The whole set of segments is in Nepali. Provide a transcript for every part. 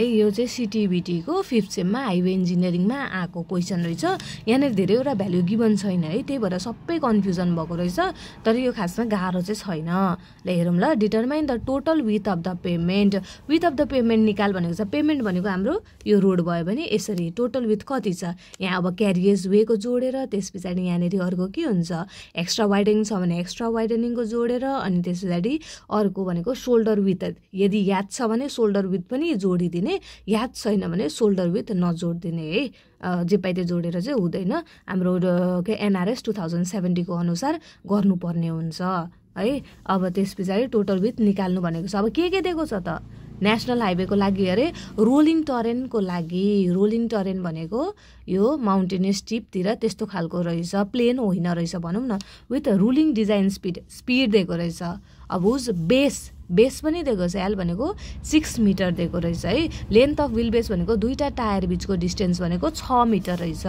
है यो चाहिँ सिटिबिटी को 5th सेममा हाइवे इन्जिनियरिङमा आएको क्वेसन रहेछ। यहाँनिर धेरैवटा भ्यालु गिभन छैन है, त्यही भएर सबै कन्फ्युजन भएको रहेछ। तर यो खासमा गाह्रो चाहिँ छैन। ल हेरौँ ल। Determine the total with of the payment. With of the payment निकाल भनेको छ। पेमेन्ट भनेको हाम्रो यो रोड भयो भने यसरी टोटल विथ कति छ। यहाँ अब क्यारिएज वेको जोडेर त्यस पछाडि यहाँनिर अर्को के हुन्छ एक्स्ट्रा वाइडनिङ छ भने एक्स्ट्रा वाइडनिङको जोडेर अनि त्यस पछाडि अर्को भनेको सोल्डर विथ। यदि याद छ भने सोल्डर विथ पनि जोडिदिने, याद छैन भने सोल्डर विथ नजोडिदिने है। जे पाइ त्यो जोडेर चाहिँ हुँदैन। हाम्रो के एनआरएस 2070 को अनुसार गर्नुपर्ने हुन्छ है। अब त्यस पछाडि टोटल विथ निकाल्नु भनेको छ। अब के दिएको छ त नेसनल हाइवेको लागि अरे रोलिङ टरेनको लागि। रोलिङ टरेन भनेको यो माउन्टेनियस टिपतिर त्यस्तो खालको रहेछ, प्लेन होइन रहेछ भनौँ न। विथ रुलिङ डिजाइन स्पिड दिएको रहेछ। अब उस बेस पनि दिएको छ। एल भनेको 6 मिटर दिएको रहेछ है। लेन्थ अफ व्हील बेस भनेको दुईटा टायर बिचको डिस्टेन्स भनेको 6 मिटर रहेछ।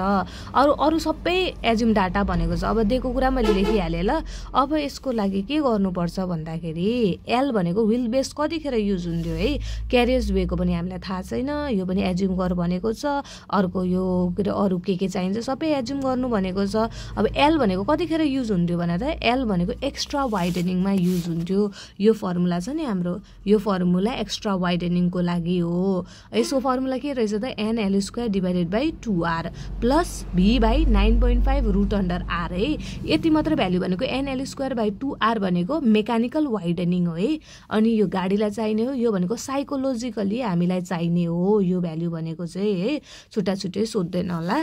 अरू सबै एज्युम डाटा भनेको छ। अब दिएको कुरा मैले लेखिहालेँ ल। अब यसको लागि के गर्नुपर्छ भन्दाखेरि एल भनेको व्हील बेस कतिखेर युज हुन्थ्यो है। क्यारियज वेको पनि हामीलाई थाहा छैन, यो पनि एज्युम गर भनेको छ। अर्को यो अरू के चाहिन्छ सबै एज्युम गर्नु भनेको छ। अब एल भनेको कतिखेर युज हुन्थ्यो भने त एल भनेको एक्स्ट्रा वाइडनिङमा युज हुन्थ्यो। यो फर्मुला छ नि हाम्रो, यो फर्मुला एक्स्ट्रा वाइडनिङको लागि हो। यसको फर्मुला के रहेछ त NL² divided by 2R plus V by 9.5 root under R है। यति मात्र भ्यालु भनेको NL² बाई 2R भनेको मेकानिकल वाइडनिङ हो है। अनि यो गाडीलाई चाहिने हो, यो भनेको साइकोलोजिकली हामीलाई चाहिने हो यो भ्यालु भनेको चाहिँ है। छुट्टा छुट्टै सोध्दैन होला,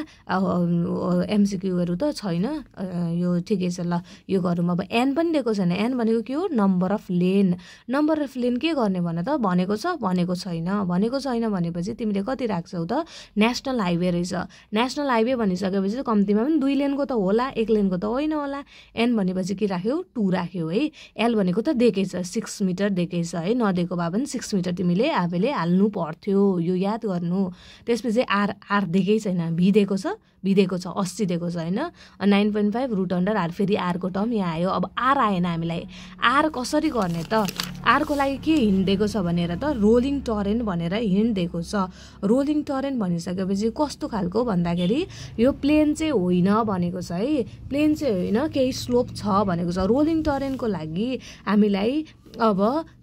MCQहरू त छैन। यो ठिकै छ ल। यो गरौँ। अब N पनि दिएको छैन। N भनेको के हो number of lane. Number of lane के गर्ने भन त भनेको छ भनेको छैन। भनेको छैन भनेपछि तिमीले कति राख्छौ त नेसनल हाइवे रहेछ। नेसनल हाइवे भनिसकेपछि कम्तीमा पनि 2 लेनको त होला, 1 लेनको त होइन होला। N भनेपछि के राख्यौ 2 राख्यौ है। L भनेको त दिएकै छ 6 मिटर दिएकै छ है। नदिएको भए पनि 6 मिटर तिमीले आफैले हाल्नु पर्थ्यो, यो याद गर्नु। त्यसपछि R दिएकै छैन, V दिएको छ 80 दिएको छ होइन। 9.5 रुट अन्डर R फेरि R को टर्म यहाँ आयो। अब R आएन हामीलाई। R कसरी गर्ने त। R को लागि के हिन्ट दिएको छ भनेर त रोलिङ टरेन भनेर हिन्ट दिएको छ। रोलिङ टरेन भनिसकेपछि कस्तो खालको भन्दाखेरि यो प्लेन चाहिँ होइन भनेको छ है। प्लेन चाहिँ होइन, केही स्लोप छ भनेको छ। रोलिङ टरेनको लागि हामीलाई अब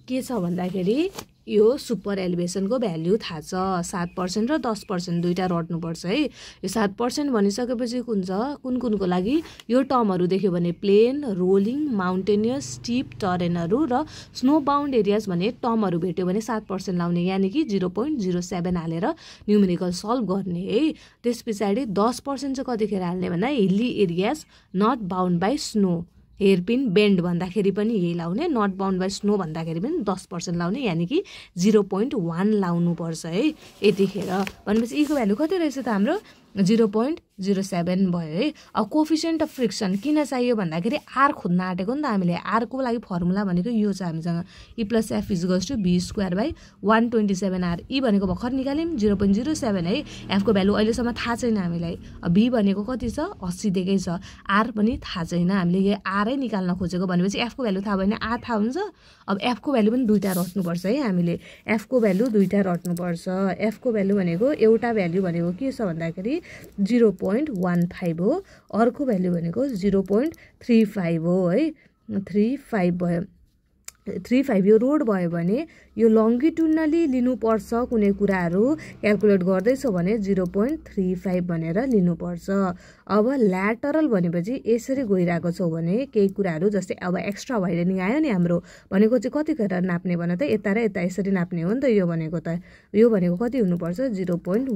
के छ भन्दाखेरि यो सुपर एलिभेसनको भ्याल्यु थाहा छ। 7% र 10% दुईटा रट्नुपर्छ है। यो 7% भनिसकेपछि कुनको लागि यो टर्महरू देख्यो भने प्लेन, रोलिङ, माउन्टेनियस, स्टिप टरेनहरू र स्नो बाउन्ड एरियाज भन्ने टर्महरू भेट्यो भने 7% लाउने, यानि कि 0.07 हालेर न्युमेरिकल सल्भ गर्ने है। त्यस पछाडि 10% चाहिँ कतिखेर हाल्ने भन्दा hilly areas not bound by snow. Hairpin bend भन्दाखेरि पनि यही लाउने, नट बाउन्ड बाई स्नो भन्दाखेरि पनि 10% लाउने, यानि कि 0.1 लाउनुपर्छ है यतिखेर। भनेपछि यीको भ्यालु कति रहेछ त हाम्रो 0.07 भयो है। अब कोफिसिएन्ट अफ फ्रिक्सन किन चाहियो भन्दाखेरि R खोज्न आँटेको नि त हामीले। R को लागि फर्मुला भनेको यो छ हामीसँग E + F = V² by 127R। E भनेको भर्खर निकाल्यौँ 0.07 है। F को भ्यालु अहिलेसम्म थाहा छैन हामीलाई। B भनेको कति छ 80 दिएकै छ। R पनि थाहा छैन, हामीले यो R नै निकाल्न खोजेको भनेपछि F को भ्यालु थाहा भयो भने R थाहा हुन्छ। अब F को भ्यालु पनि दुईटा रट्नुपर्छ है हामीले। F को भ्यालु दुईटा रट्नुपर्छ। F को भ्यालु भनेको एउटा भ्यालु भनेको के छ भन्दाखेरि 0.15 हो, अर्को भ्यालु भनेको 0.35 हो है। 35 भयो। 35 यो रोड भयो भने यो लङ्गिट्युडनली लिनुपर्छ कुनै कुराहरू क्याल्कुलेट गर्दैछौ भने 0.35 भनेर लिनुपर्छ। अब ल्याटरल भनेपछि यसरी गइरहेको छौ भने केही कुराहरू जस्तै अब एक्स्ट्रा वाइडनिङ आयो नि हाम्रो भनेको चाहिँ कतिखेर नाप्ने भने त यता र यता यसरी नाप्ने हो नि त। यो भनेको कति हुनुपर्छ 0.15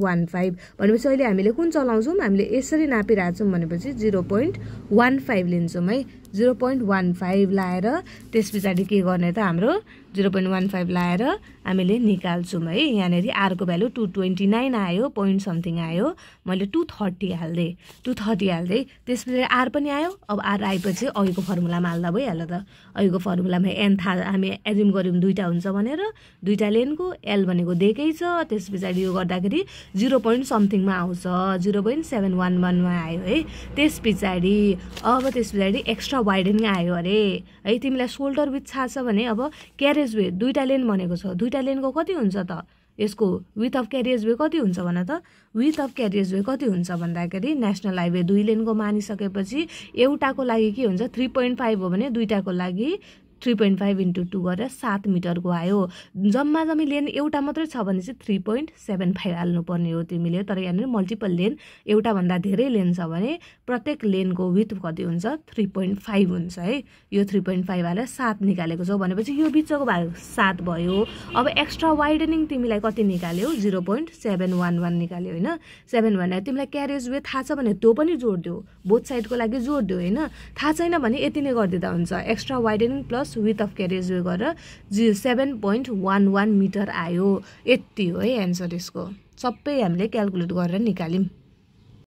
भनेपछि अहिले हामीले कुन चलाउँछौँ हामीले यसरी नापिरहेछौँ भनेपछि 0.15 लिन्छौँ है। 0.15 लाएर त्यस पछाडि के गर्ने त हाम्रो 0.15 लाएर हामीले निकाल्छौँ है। यहाँनिर R को भ्यालु 229 आयो, पोइन्ट समथिङ आयो। मैले 230 हाल्दै त्यसपछि R पनि आयो। अब R आएपछि अघिको फर्मुलामा हाल्दा भइहाल्यो त। अघिको फर्मुलामा N थाहा हामी एज्युम गऱ्यौँ दुईटा हुन्छ भनेर, दुईटा लेनको L भनेको दिएकै छ। त्यस पछाडि यो गर्दाखेरि 0. समथिङमा आउँछ, 0.711 मा आयो है। त्यस पछाडि एक्स्ट्रा वाइडनिङ आयो अरे है। तिमीलाई सोल्डर विथ थाहा छ भने अब क्यारेज वे दुईटा लेन भनेको छ, दुईटा लेनको कति हुन्छ त यसको विथ अफ क्यारियज वे कति हुन्छ भन त विथ अफ क्यारियज वे कति हुन्छ भन्दाखेरि नेसनल हाइवे 2 लेनको मानिसकेपछि एउटाको लागि के हुन्छ 3.5 हो भने दुईटाको लागि 3.5 × 2 गरेर 7 मिटरको आयो जम्मा जम्मी लेन एउटा मात्रै छ भने चाहिँ 3.75 हाल्नुपर्ने हो तिमीले तर यहाँनिर मल्टिपल लेन एउटा भन्दा धेरै लेन छ भने प्रत्येक लेनको विथ कति हुन्छ 3.5 हुन्छ है यो 3.5 हालेर 7 निकालेको छौ भनेपछि यो बिचको भाग 7 भयो अब एक्स्ट्रा वाइडनिङ तिमीलाई कति निकाल्यौ 0.711 निकाल्यौ हैन 7 भने तिमीलाई क्यारेज वे थाहा छ भने त्यो पनि जोड्दियौ बोथ साइडको लागि जोड्दियौ हैन थाहा छैन भने यति नै गर्दिदा हुन्छ extra widening plus with of carriageway गरेर 7.11 मिटर आयो यति हो है एन्सर यसको सबै हामीले क्याल्कुलेट गरेर निकाल्यौं